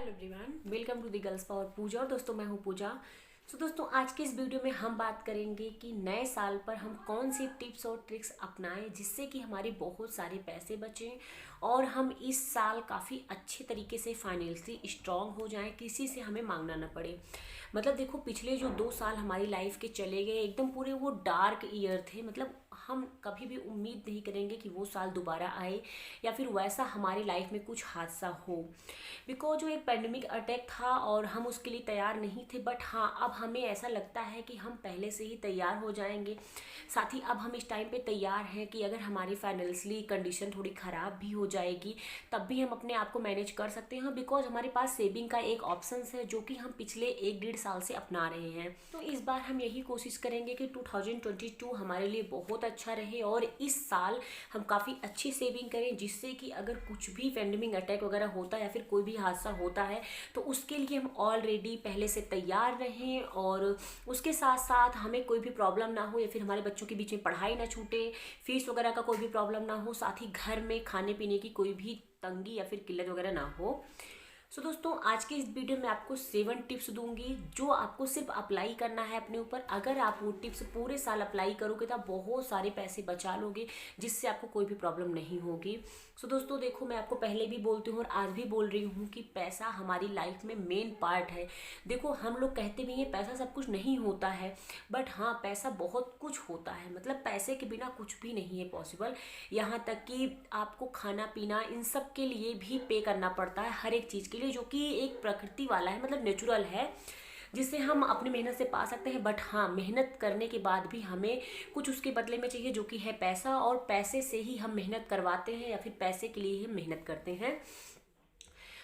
Hello everyone, welcome to the girls power Pooja. और दोस्तों, मैं हूँ पूजा। दोस्तों, आज के इस वीडियो में हम बात करेंगे कि नए साल पर हम कौन सी टिप्स और ट्रिक्स अपनाएं जिससे कि हमारे बहुत सारे पैसे बचें और हम इस साल काफ़ी अच्छे तरीके से फाइनेंशियली स्ट्रांग हो जाएं, किसी से हमें मांगना ना पड़े। मतलब देखो, पिछले जो 2 साल हमारी लाइफ के चले गए, एकदम पूरे वो डार्क ईयर थे। मतलब हम कभी भी उम्मीद नहीं करेंगे कि वो साल दोबारा आए या फिर वैसा हमारी लाइफ में कुछ हादसा हो। बिकॉज जो एक पेंडेमिक अटैक था और हम उसके लिए तैयार नहीं थे। बट हाँ, अब हमें ऐसा लगता है कि हम पहले से ही तैयार हो जाएंगे। साथ ही अब हम इस टाइम पे तैयार हैं कि अगर हमारी फाइनेंशियली कंडीशन थोड़ी ख़राब भी हो जाएगी तब भी हम अपने आप को मैनेज कर सकते हैं। बिकॉज हमारे पास सेविंग का एक ऑप्शन है जो कि हम पिछले 1-1.5 साल से अपना रहे हैं। तो इस बार हम यही कोशिश करेंगे कि 2022 हमारे लिए बहुत अच्छा रहे और इस साल हम काफ़ी अच्छी सेविंग करें, जिससे कि अगर कुछ भी पेंडेमिक अटैक वगैरह होता है या फिर कोई भी हादसा होता है तो उसके लिए हम ऑलरेडी पहले से तैयार रहें और उसके साथ साथ हमें कोई भी प्रॉब्लम ना हो या फिर हमारे बच्चों के बीच में पढ़ाई ना छूटे, फीस वगैरह का कोई भी प्रॉब्लम ना हो, साथ ही घर में खाने पीने की कोई भी तंगी या फिर किल्लत वगैरह ना हो। दोस्तों, आज के इस वीडियो में आपको 7 टिप्स दूंगी जो आपको सिर्फ अप्लाई करना है अपने ऊपर। अगर आप वो टिप्स पूरे साल अप्लाई करोगे तो आप बहुत सारे पैसे बचा लोगे, जिससे आपको कोई भी प्रॉब्लम नहीं होगी। दोस्तों देखो, मैं आपको पहले भी बोलती हूँ और आज भी बोल रही हूँ कि पैसा हमारी लाइफ में मेन पार्ट है। देखो, हम लोग कहते भी हैं पैसा सब कुछ नहीं होता है, बट हाँ, पैसा बहुत कुछ होता है। मतलब पैसे के बिना कुछ भी नहीं है पॉसिबल। यहाँ तक कि आपको खाना पीना इन सब के लिए भी पे करना पड़ता है, हर एक चीज़ के लिए, जो कि एक प्रकृति वाला है, मतलब नेचुरल है, जिसे हम अपनी मेहनत से पा सकते हैं। बट हाँ, मेहनत करने के बाद भी हमें कुछ उसके बदले में चाहिए, जो कि है पैसा। और पैसे से ही हम मेहनत करवाते हैं या फिर पैसे के लिए ही मेहनत करते हैं।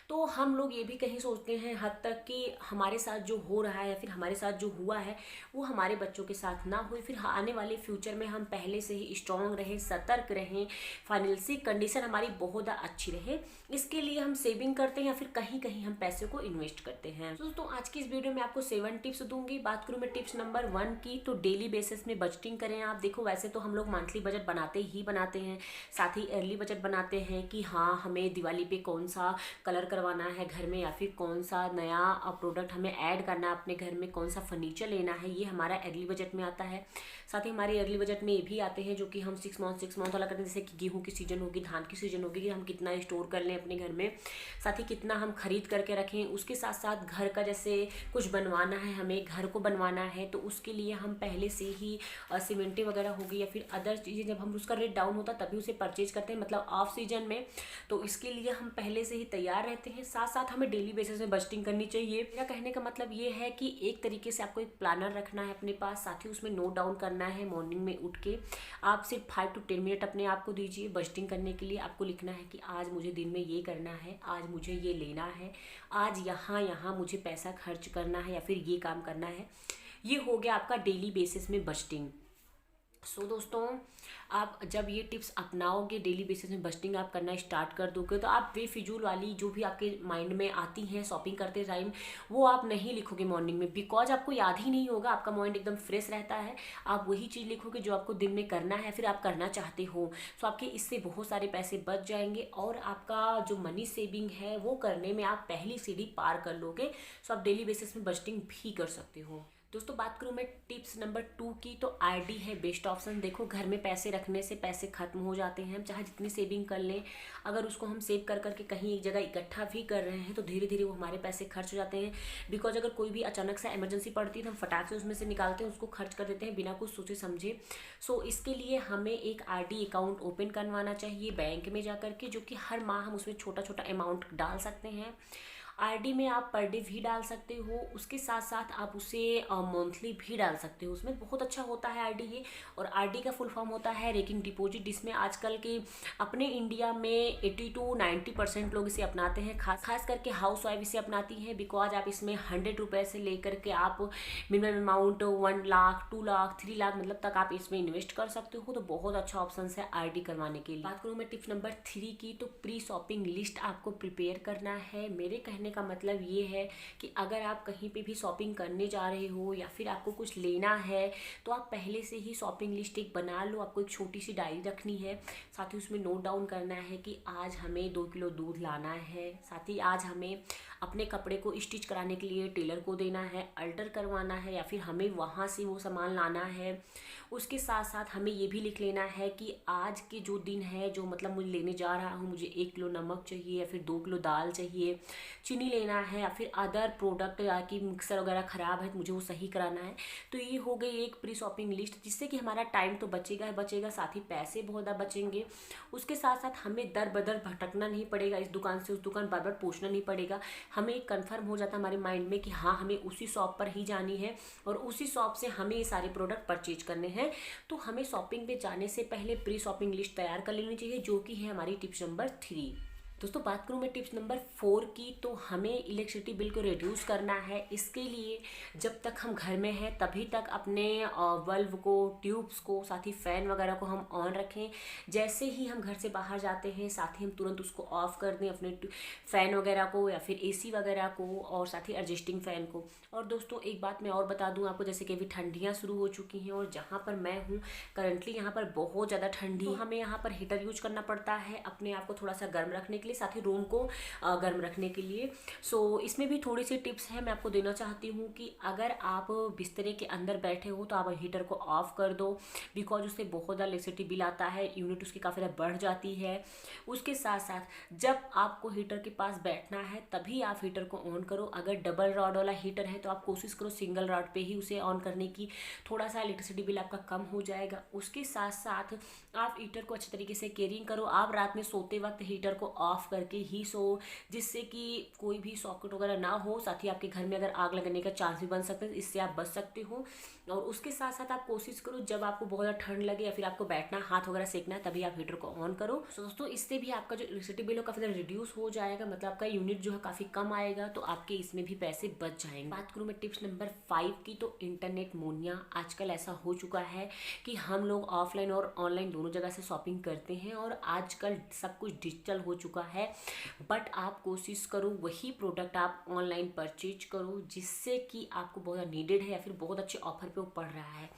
तो हम लोग ये भी कहीं सोचते हैं हद तक कि हमारे साथ जो हो रहा है या फिर हमारे साथ जो हुआ है वो हमारे बच्चों के साथ ना हो, फिर आने वाले फ्यूचर में हम पहले से ही स्ट्रांग रहें, सतर्क रहें, फाइनेंशियल कंडीशन हमारी बहुत अच्छी रहे। इसके लिए हम सेविंग करते हैं या फिर कहीं कहीं हम पैसे को इन्वेस्ट करते हैं। दोस्तों, आज की इस वीडियो में आपको 7 टिप्स दूंगी। बात करूँ मैं टिप्स नंबर 1 की, तो डेली बेसिस में बजटिंग करें आप। देखो, वैसे तो हम लोग मंथली बजट बनाते ही बनाते हैं, साथ ही अर्ली बजट बनाते हैं कि हाँ, हमें दिवाली पे कौन सा कलर करवाना है घर में या फिर कौन सा नया प्रोडक्ट हमें ऐड करना है अपने घर में, कौन सा फर्नीचर लेना है, ये हमारा अर्ली बजट में आता है। साथ ही हमारे अर्ली बजट में ये भी आते हैं जो कि हम 6 मंथ वाला करते हैं। जैसे कि गेहूं की सीजन होगी, धान की सीजन होगी, कि हम कितना स्टोर कर लें अपने घर में, साथ ही कितना हम खरीद करके रखें। उसके साथ साथ घर का जैसे कुछ बनवाना है, हमें घर को बनवाना है, तो उसके लिए हम पहले से ही सीमेंटें वगैरह होगी या फिर अदर चीज़ें, जब हम उसका रेट डाउन होता है तभी उसे परचेज करते हैं, मतलब ऑफ सीजन में। तो इसके लिए हम पहले से ही तैयार रहते हैं। साथ साथ हमें डेली बेसिस में बजटिंग करनी चाहिए। मेरा कहने का मतलब ये है कि एक तरीके से आपको एक प्लानर रखना है अपने पास, साथ ही उसमें नोट डाउन करना है। मॉर्निंग में उठ के आप सिर्फ 5 to 10 मिनट अपने आप को दीजिए बजटिंग करने के लिए। आपको लिखना है कि आज मुझे दिन में ये करना है, आज मुझे ये लेना है, आज यहाँ यहाँ मुझे पैसा खर्च करना है या फिर ये काम करना है। ये हो गया आपका डेली बेसिस में बजटिंग। दोस्तों, आप जब ये टिप्स अपनाओगे, डेली बेसिस में बजटिंग आप करना स्टार्ट कर दोगे, तो आप बेफिजूल वाली जो भी आपके माइंड में आती हैं शॉपिंग करते टाइम, वो आप नहीं लिखोगे मॉर्निंग में। बिकॉज आपको याद ही नहीं होगा, आपका माइंड एकदम फ्रेश रहता है। आप वही चीज़ लिखोगे जो आपको दिन में करना है, फिर आप करना चाहते हो। आपके इससे बहुत सारे पैसे बच जाएंगे और आपका जो मनी सेविंग है वो करने में आप पहली सीढ़ी पार कर लोगे। आप डेली बेसिस में बजटिंग भी कर सकते हो। दोस्तों, बात करूँ मैं टिप्स नंबर 2 की, तो आरडी है बेस्ट ऑप्शन। देखो, घर में पैसे रखने से पैसे खत्म हो जाते हैं। हम चाहे जितनी सेविंग कर लें, अगर उसको हम सेव कर करके कहीं एक जगह इकट्ठा भी कर रहे हैं तो धीरे धीरे वो हमारे पैसे खर्च हो जाते हैं। बिकॉज अगर कोई भी अचानक से इमरजेंसी पड़ती है तो हम फटाक से उसमें से निकालते हैं, उसको खर्च कर देते हैं बिना कुछ सोचे समझे। इसके लिए हमें एक आरडी अकाउंट ओपन करवाना चाहिए बैंक में जा करके, जो कि हर माह हम उसमें छोटा छोटा अमाउंट डाल सकते हैं। आरडी में आप पर डे भी डाल सकते हो, उसके साथ साथ आप उसे मंथली भी डाल सकते हो। उसमें बहुत अच्छा होता है आरडी ये। और आरडी का फुल फॉर्म होता है रेकरिंग डिपॉजिट, जिसमें आजकल के अपने इंडिया में 80 to 90% लोग इसे अपनाते हैं। खास करके हाउस वाइफ इसे अपनाती हैं। बिकॉज आप इसमें 100 रुपये से लेकर के आप मिनिमम अमाउंट 1 लाख 2 लाख 3 लाख मतलब तक आप इसमें इन्वेस्ट कर सकते हो। तो बहुत अच्छा ऑप्शन है आरडी करवाने के लिए। बात करूँ मैं टिप्स नंबर 3 की, तो प्री शॉपिंग लिस्ट आपको प्रिपेयर करना है। मेरे कहने का मतलब ये है कि अगर आप कहीं पे भी शॉपिंग करने जा रहे हो या फिर आपको कुछ लेना है तो आप पहले से ही शॉपिंग लिस्ट एक बना लो। आपको एक छोटी सी डायरी रखनी है, साथ ही उसमें नोट डाउन करना है कि आज हमें 2 किलो दूध लाना है, साथ ही आज हमें अपने कपड़े को स्टिच कराने के लिए टेलर को देना है, अल्टर करवाना है, या फिर हमें वहाँ से वो सामान लाना है। उसके साथ साथ हमें ये भी लिख लेना है कि आज के जो दिन है, जो मतलब मुझे लेने जा रहा हूँ, मुझे 1 किलो नमक चाहिए या फिर 2 किलो दाल चाहिए, चीनी लेना है, या फिर अदर प्रोडक्ट या कि मिक्सर वगैरह ख़राब है तो मुझे वो सही कराना है। तो ये हो गई एक प्री शॉपिंग लिस्ट, जिससे कि हमारा टाइम तो बचेगा, साथ ही पैसे बहुत ज़्यादा बचेंगे। उसके साथ साथ हमें दर बदर भटकना नहीं पड़ेगा, इस दुकान से उस दुकान बार बार पूछना नहीं पड़ेगा। हमें एक कन्फर्म हो जाता है हमारे माइंड में कि हाँ, हमें उसी शॉप पर ही जानी है और उसी शॉप से हमें ये सारे प्रोडक्ट परचेज करने हैं। तो हमें शॉपिंग पे जाने से पहले प्री शॉपिंग लिस्ट तैयार कर लेनी चाहिए, जो कि है हमारी टिप्स नंबर 3। दोस्तों बात करूँ मैं टिप्स नंबर 4 की, तो हमें इलेक्ट्रिसिटी बिल को रिड्यूस करना है। इसके लिए जब तक हम घर में हैं तभी तक अपने बल्ब को, ट्यूब्स को, साथ ही फ़ैन वगैरह को हम ऑन रखें। जैसे ही हम घर से बाहर जाते हैं साथ ही हम तुरंत उसको ऑफ़ कर दें, अपने फ़ैन वगैरह को या फिर एसी वगैरह को, और साथ ही एडजस्टिंग फ़ैन को। और दोस्तों एक बात मैं और बता दूं आपको, जैसे कि अभी ठंडियाँ शुरू हो चुकी हैं और जहाँ पर मैं हूँ करंटली यहाँ पर बहुत ज़्यादा ठंडी, तो हमें यहाँ पर हीटर यूज करना पड़ता है अपने आप को थोड़ा सा गर्म रखने के लिए, साथ ही रूम को गर्म रखने के लिए। सो इसमें भी थोड़ी सी टिप्स है मैं आपको देना चाहती हूँ कि अगर आप बिस्तरे के अंदर बैठे हो तो आप हीटर को ऑफ़ कर दो, बिकॉज उससे बहुत ज़्यादा इलेक्ट्रिसिटी बिल आता है, यूनिट उसकी काफ़ी ज़्यादा बढ़ जाती है। उसके साथ साथ जब आपको हीटर के पास बैठना है तभी आप हीटर को ऑन करो। अगर डबल रॉड वाला हीटर है तो आप कोशिश करो सिंगल रॉड पे ही उसे ऑन करने की, थोड़ा सा इलेक्ट्रिसिटी बिल आपका कम हो जाएगा। उसके साथ साथ आप हीटर को अच्छे तरीके से केयरिंग करो। आप रात में सोते वक्त हीटर को ऑफ करके ही सो, जिससे कि कोई भी सॉकेट वगैरह ना हो। साथ ही आपके घर में अगर आग लगने का चांस भी बन सकता है, इससे आप बच सकते हो। और उसके साथ साथ आप कोशिश करो जब आपको बहुत ज़्यादा ठंड लगे या फिर आपको बैठना, हाथ वगैरह सेकना है, तभी आप हीटर को ऑन करो। तो दोस्तों इससे भी आपका जो इलेक्ट्रिसिटी बिल हो काफ़ी ज़्यादा रिड्यूस हो जाएगा, मतलब आपका यूनिट जो है काफ़ी कम आएगा, तो आपके इसमें भी पैसे बच जाएंगे। बात करूँ मैं टिप्स नंबर 5 की, तो इंटरनेट मोनिया। आजकल ऐसा हो चुका है कि हम लोग ऑफलाइन और ऑनलाइन दोनों जगह से शॉपिंग करते हैं और आजकल सब कुछ डिजिटल हो चुका है। बट आप कोशिश करो वही प्रोडक्ट आप ऑनलाइन परचेज करो जिससे कि आपको बहुत नीडेड है या फिर बहुत अच्छे ऑफर पे वो पड़ रहा है।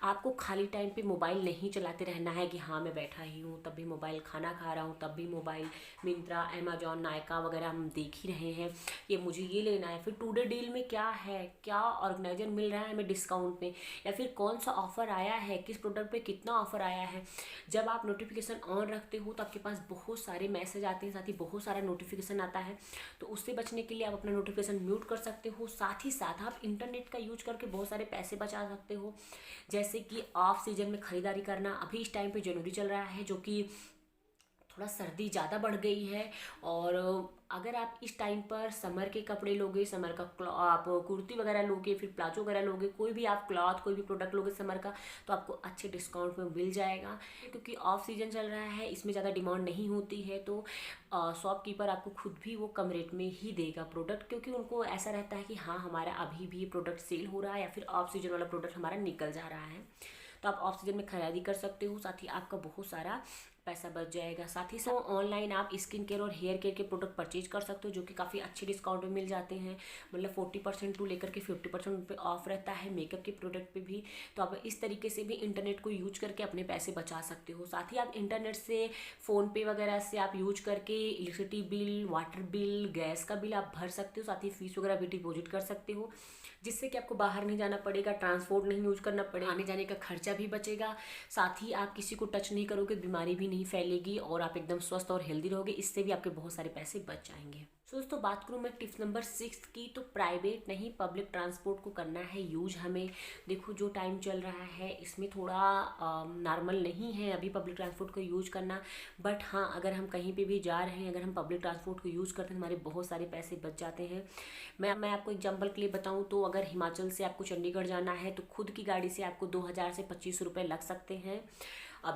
आपको खाली टाइम पे मोबाइल नहीं चलाते रहना है कि हाँ मैं बैठा ही हूँ तब भी मोबाइल, खाना खा रहा हूँ तब भी मोबाइल, मिंत्रा, अमेजॉन, नायका वगैरह हम देख ही रहे हैं, ये मुझे ये लेना है, फिर टुडे डील में क्या है, क्या ऑर्गेनाइजर मिल रहा है हमें डिस्काउंट में, या फिर कौन सा ऑफर आया है, किस प्रोडक्ट पे कितना ऑफर आया है। जब आप नोटिफिकेशन ऑन रखते हो तो आपके पास बहुत सारे मैसेज आते हैं, साथ ही बहुत सारा नोटिफिकेशन आता है, तो उससे बचने के लिए आप अपना नोटिफिकेशन म्यूट कर सकते हो। साथ ही साथ आप इंटरनेट का यूज करके बहुत सारे पैसे बचा सकते हो, जैसे कि ऑफ सीजन में खरीदारी करना। अभी इस टाइम पे जनवरी चल रहा है, जो कि थोड़ा सर्दी ज़्यादा बढ़ गई है, और अगर आप इस टाइम पर समर के कपड़े लोगे, समर का आप कुर्ती वगैरह लोगे, फिर प्लाजो वगैरह लोगे, कोई भी आप क्लॉथ, कोई भी प्रोडक्ट लोगे समर का, तो आपको अच्छे डिस्काउंट में मिल जाएगा। क्योंकि ऑफ सीजन चल रहा है, इसमें ज़्यादा डिमांड नहीं होती है, तो शॉपकीपर आपको खुद भी वो कम रेट में ही देगा प्रोडक्ट, क्योंकि उनको ऐसा रहता है कि हाँ हमारा अभी भी प्रोडक्ट सेल हो रहा है या फिर ऑफ सीजन वाला प्रोडक्ट हमारा निकल जा रहा है, तो आप ऑफ सीजन में खरीदारी कर सकते हो। साथ ही आपका बहुत सारा पैसा बच जाएगा। साथ ही साथ ऑनलाइन आप स्किन केयर और हेयर केयर के प्रोडक्ट परचेज कर सकते हो, जो कि काफ़ी अच्छे डिस्काउंट में मिल जाते हैं, मतलब 40% टू लेकर के 50% पे ऑफ रहता है मेकअप के प्रोडक्ट पे भी। तो आप इस तरीके से भी इंटरनेट को यूज करके अपने पैसे बचा सकते हो। साथ ही आप इंटरनेट से फ़ोनपे वगैरह से आप यूज करके electricity bill, water bill, gas का बिल आप भर सकते हो। साथ ही फीस वगैरह भी डिपॉजिट कर सकते हो, जिससे कि आपको बाहर नहीं जाना पड़ेगा, ट्रांसपोर्ट नहीं यूज करना पड़ेगा, आने जाने का खर्चा भी बचेगा। साथ ही आप किसी को टच नहीं करोगे, बीमारी भी नहीं फैलेगी और आप एकदम स्वस्थ और हेल्दी रहोगे, इससे भी आपके बहुत सारे पैसे बच जाएंगे। सो दोस्तों बात करूँ मैं टिप्स नंबर 6 की, तो प्राइवेट नहीं पब्लिक ट्रांसपोर्ट को करना है यूज हमें। देखो जो टाइम चल रहा है इसमें थोड़ा नॉर्मल नहीं है अभी पब्लिक ट्रांसपोर्ट को यूज करना, बट हाँ अगर हम कहीं पे भी जा रहे हैं, अगर हम पब्लिक ट्रांसपोर्ट को यूज़ करते हैं, हमारे बहुत सारे पैसे बच जाते हैं। मैं आपको एग्जांपल के लिए बताऊं तो अगर हिमाचल से आपको चंडीगढ़ जाना है तो खुद की गाड़ी से आपको 2000 से 2500 रुपये लग सकते हैं,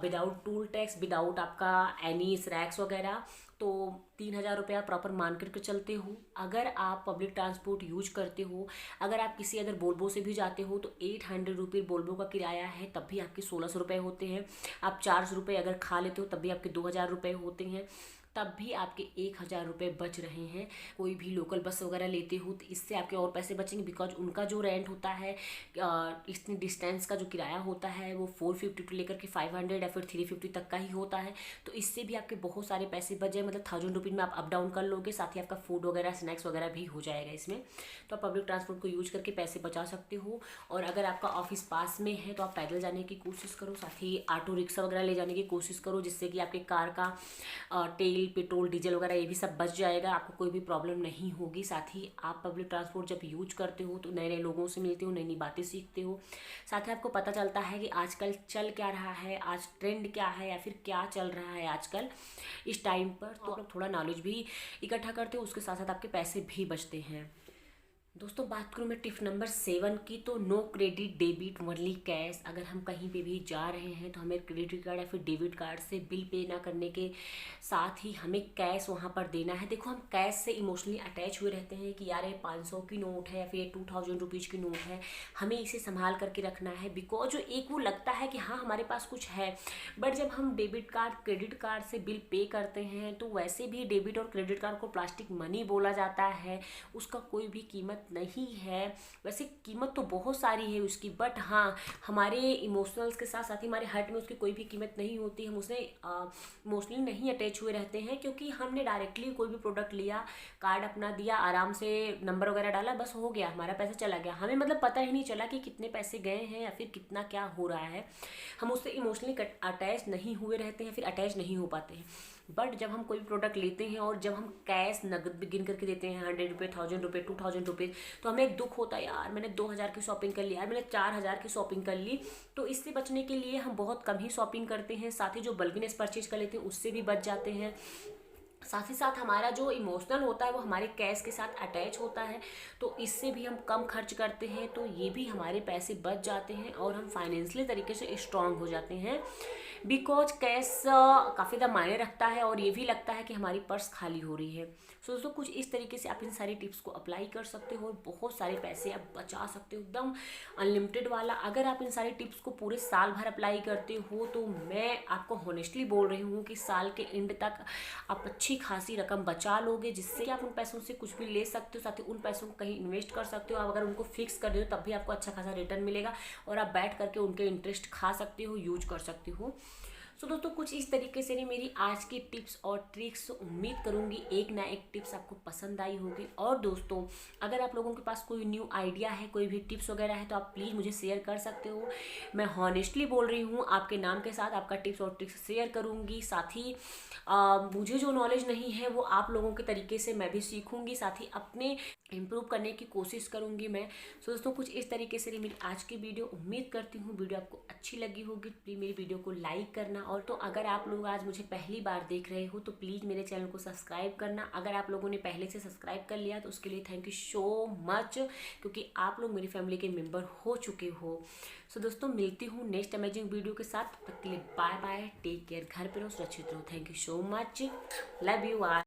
विदाउट टूल टैक्स, विदाउट आपका एनी स्नैक्स वगैरह, तो 3000 रुपये आप प्रॉपर मान करके चलते हो। अगर आप पब्लिक ट्रांसपोर्ट यूज करते हो, अगर आप किसी अदर बोल्बो से भी जाते हो तो 800 रुपये बोल्बो का किराया है, तब भी आपके 1600 रुपये होते हैं। आप 400 रुपये अगर खा लेते हो तब भी आपके 2000 रुपये होते हैं। तब भी आपके 1,000 रुपये बच रहे हैं। कोई भी लोकल बस वगैरह लेते हो तो इससे आपके और पैसे बचेंगे, बिकॉज उनका जो रेंट होता है, इतनी डिस्टेंस का जो किराया होता है वो 450 टू लेकर के 500 या फिर 350 तक का ही होता है। तो इससे भी आपके बहुत सारे पैसे बच जाए, मतलब 1000 रुपीज़ में आप अप डाउन कर लोगे, साथ ही आपका फूड वगैरह स्नैक्स वगैरह भी हो जाएगा इसमें। तो आप पब्लिक ट्रांसपोर्ट को यूज करके पैसे बचा सकते हो। और अगर आपका ऑफिस पास में है तो आप पैदल जाने की कोशिश करो, साथ ही ऑटो रिक्शा वगैरह ले जाने की कोशिश करो, जिससे कि आपके कार का तेल, पेट्रोल, डीजल वगैरह ये भी सब बच जाएगा, आपको कोई भी प्रॉब्लम नहीं होगी। साथ ही आप पब्लिक ट्रांसपोर्ट जब यूज करते हो तो नए नए लोगों से मिलते हो, नई नई बातें सीखते हो। साथ ही आपको पता चलता है कि आजकल चल क्या रहा है, आज ट्रेंड क्या है या फिर क्या चल रहा है आजकल इस टाइम पर। तो आप थोड़ा नॉलेज भी इकट्ठा करते हो, उसके साथ साथ आपके पैसे भी बचते हैं। दोस्तों बात करूँ मैं टिप नंबर 7 की, तो no credit debit only cash. अगर हम कहीं पे भी जा रहे हैं तो हमें क्रेडिट कार्ड या फिर डेबिट कार्ड से बिल पे ना करने के साथ ही हमें कैश वहाँ पर देना है। देखो हम कैश से इमोशनली अटैच हुए रहते हैं कि यार ये 500 की नोट है या फिर 2000 रुपीज़ की नोट है, हमें इसे संभाल करके रखना है, बिकॉज जो एक वो लगता है कि हाँ हमारे पास कुछ है। बट जब हम डेबिट कार्ड, क्रेडिट कार्ड से बिल पे करते हैं तो वैसे भी डेबिट और क्रेडिट कार्ड को प्लास्टिक मनी बोला जाता है, उसका कोई भी कीमत नहीं है। वैसे कीमत तो बहुत सारी है उसकी, बट हाँ हमारे इमोशनल्स के साथ साथ ही हमारे हार्ट में उसकी कोई भी कीमत नहीं होती। हम उसने इमोशनली नहीं अटैच हुए रहते हैं, क्योंकि हमने डायरेक्टली कोई भी प्रोडक्ट लिया, कार्ड अपना दिया, आराम से नंबर वगैरह डाला, बस हो गया, हमारा पैसा चला गया, हमें मतलब पता ही नहीं चला कि कितने पैसे गए हैं या फिर कितना क्या हो रहा है। हम उससे इमोशनली अटैच नहीं हुए रहते हैं, फिर अटैच नहीं हो पाते हैं। बट जब हम कोई प्रोडक्ट लेते हैं और जब हम कैश नगद गिन करके देते हैं, 100 रुपये, 1000 रुपये, 2000 रुपये, तो हमें एक दुख होता है, यार मैंने 2000 की शॉपिंग कर ली, यार मैंने 4000 की शॉपिंग कर ली। तो इससे बचने के लिए हम बहुत कम ही शॉपिंग करते हैं, साथ ही जो बल्कनेस परचेज कर लेते हैं उससे भी बच जाते हैं। साथ ही साथ हमारा जो इमोशनल होता है वो हमारे कैश के साथ अटैच होता है, तो इससे भी हम कम खर्च करते हैं, तो ये भी हमारे पैसे बच जाते हैं और हम फाइनेंशियली तरीके से स्ट्रांग हो जाते हैं। बिकॉज कैश काफ़ी ज़्यादा मायने रखता है और ये भी लगता है कि हमारी पर्स खाली हो रही है। सो दोस्तों कुछ इस तरीके से आप इन सारी टिप्स को अप्लाई कर सकते हो और बहुत सारे पैसे आप बचा सकते हो, एकदम अनलिमिटेड वाला। अगर आप इन सारी टिप्स को पूरे साल भर अप्लाई करते हो तो मैं आपको हॉनेस्टली बोल रही हूँ कि साल के एंड तक आप अच्छी खासी रकम बचा लोगे, जिससे कि आप उन पैसों से कुछ भी ले सकते हो, साथ ही उन पैसों को कहीं इन्वेस्ट कर सकते हो। आप अगर उनको फिक्स कर दो तब भी आपको अच्छा खासा रिटर्न मिलेगा और आप बैठ करके उनके इंटरेस्ट खा सकते हो, यूज कर सकते हो। सो दोस्तों कुछ इस तरीके से नहीं मेरी आज की टिप्स और ट्रिक्स, उम्मीद करूंगी एक ना एक टिप्स आपको पसंद आई होगी। और दोस्तों अगर आप लोगों के पास कोई न्यू आइडिया है, कोई भी टिप्स वगैरह है, तो आप प्लीज़ मुझे शेयर कर सकते हो। मैं हॉनेस्टली बोल रही हूँ, आपके नाम के साथ आपका टिप्स और ट्रिक्स शेयर करूँगी। साथ ही मुझे जो नॉलेज नहीं है वो आप लोगों के तरीके से मैं भी सीखूंगी, साथ ही अपने इम्प्रूव करने की कोशिश करूंगी मैं। सो दोस्तों कुछ इस तरीके से मेरी आज की वीडियो, उम्मीद करती हूँ वीडियो आपको अच्छी लगी होगी। प्लीज़ मेरी वीडियो को लाइक करना, और तो अगर आप लोग आज मुझे पहली बार देख रहे हो तो प्लीज़ मेरे चैनल को सब्सक्राइब करना। अगर आप लोगों ने पहले से सब्सक्राइब कर लिया तो उसके लिए थैंक यू सो मच, क्योंकि आप लोग मेरी फैमिली के मेम्बर हो चुके हो। सो दोस्तों मिलती हूँ नेक्स्ट अमेजिंग वीडियो के साथ, तब तक के लिए बाय बाय, टेक केयर, घर पे रहो, सुरक्षित रहो। Thank you so much, love you all.